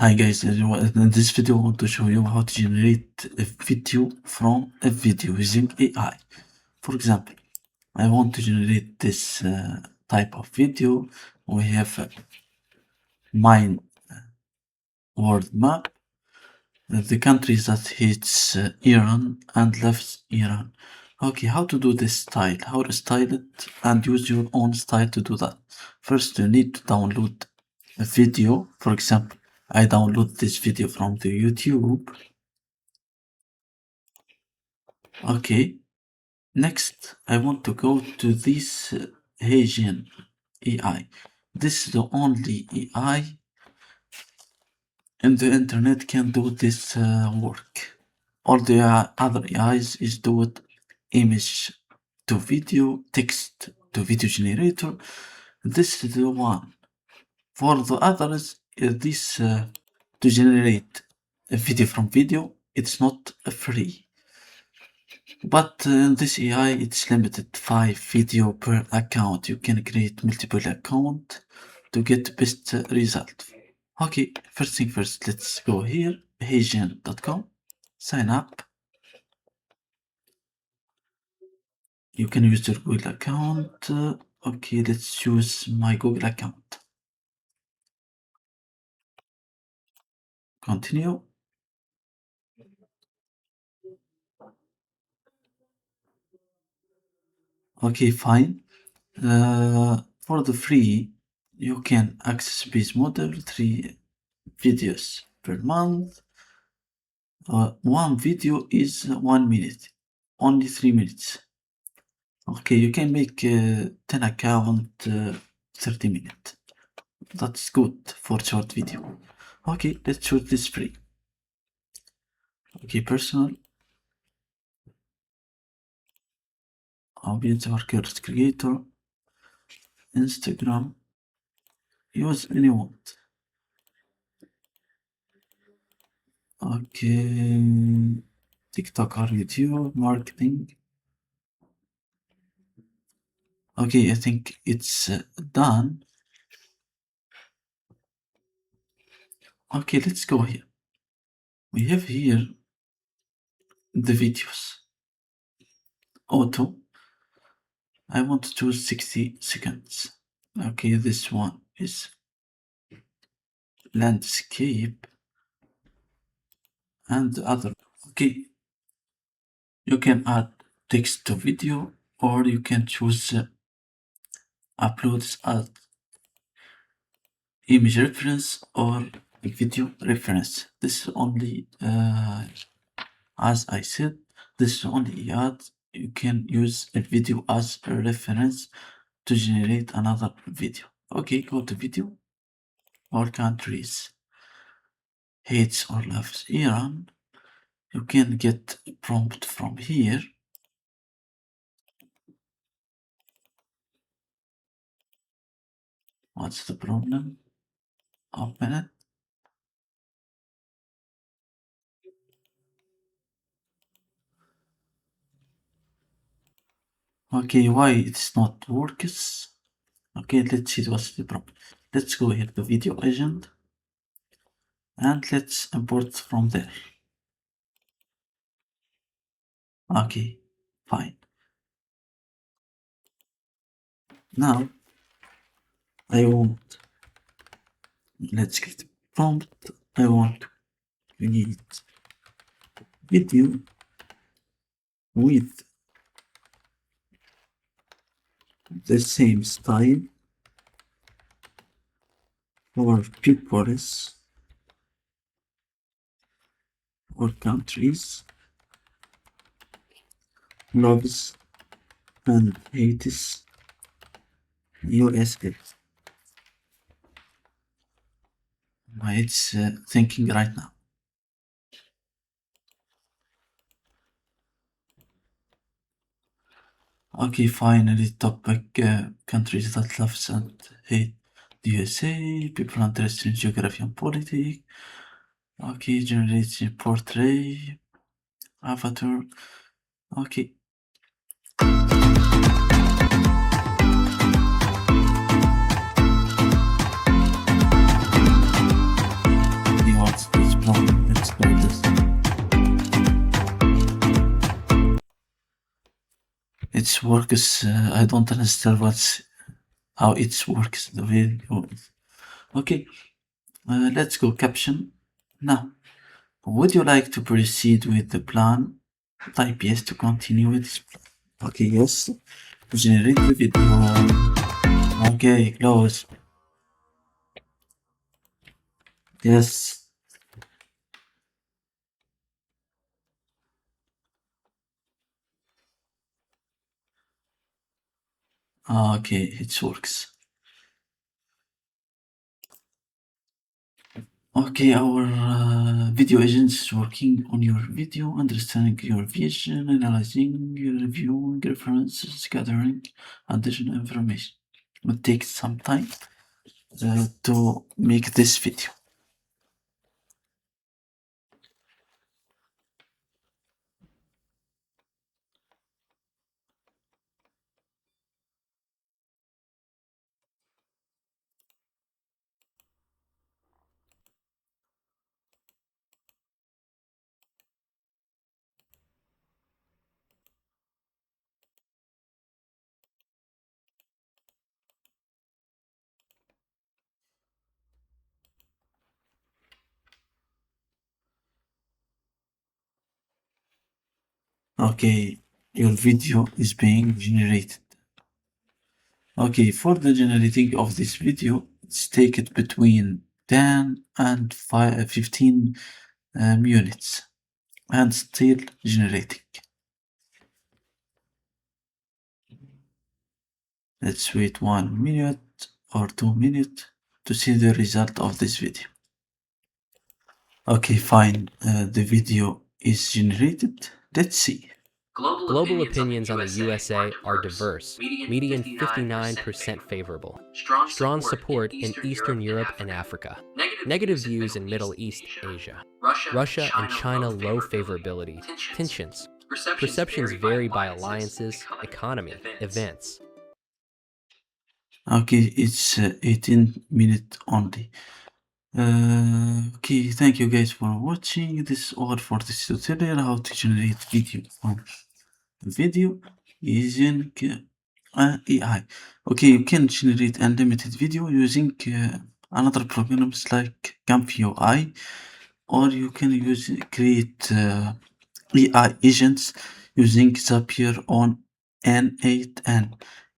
Hi guys, in this video I want to show you how to generate a video from a video using AI. For example, I want to generate this type of video. We have a mine world map, the countries that hits Iran and left Iran. Okay, how to do this style, how to style it and use your own style to do that. First, you need to download a video. For example, I download this video from the YouTube. Okay, next I want to go to this Haitian AI. This is the only AI in the internet can do this work. All the other AIs is do it image to video, text to video generator. This is the one. For the others, this to generate a video from video, it's not free. But this AI, it's limited 5 video per account. You can create multiple account to get best result. Okay, first thing first, let's go here, Haitian.com, sign up. You can use your Google account. Okay, let's choose my Google account. Continue. Okay, fine. For the free, you can access base model 3 videos per month. One video is 1 minute, only 3 minutes. Okay, you can make 10 account 30 minutes. That's good for short video. Okay, let's choose this free. Okay, personal. Audience workers creator. Instagram. Use any one. Okay, TikTok or YouTube marketing. Okay, I think it's done. Okay, let's go here. We have here the videos. Auto. I want to choose 60 seconds. Okay, this one is landscape and the other. Okay, you can add text to video or you can choose uploads as image reference or video reference. This is only as I said, this is only add. You can use a video as a reference to generate another video. Okay, go to video. All countries hates or loves Iran. You can get a prompt from here. What's the problem? Open it. Okay, why it's not works? Okay, let's see what's the problem. Let's go here to video agent and let's import from there. Okay, fine. Now I want, let's get prompt. I want to create video with the same style for peoples or countries loves and hates USA. It's thinking right now. Okay, finally topic countries that loves and hate the USA, people interested in geography and politics. Okay, generate portrait, avatar. Okay. it works. I don't understand how it works. The video. Okay, let's go caption. Now, would you like to proceed with the plan? Type yes to continue with this plan. Okay, yes. Generate the video. Okay, close. Yes. Okay, it works. Okay, our video agent is working on your video, understanding your vision, analyzing, reviewing references, gathering additional information. It will take some time to make this video. Okay, your video is being generated. Okay, for the generating of this video, it's taken between 10 and 15 minutes and still generating. Let's wait 1 minute or 2 minutes to see the result of this video. Okay, fine. The video is generated. Let's see. Global opinions on the USA are diverse, median 59% favorable, strong support in Eastern Europe and Africa, negative views in Middle East Asia, Russia and China low favorability, tensions, perceptions vary by alliances, economy, events. Okay, it's 18 minutes only. Okay, thank you guys for watching. This is all for this tutorial how to generate video from video using AI. Okay, you can generate unlimited video using another programs like CamFUI, or you can create AI agents using Zapier on N8N.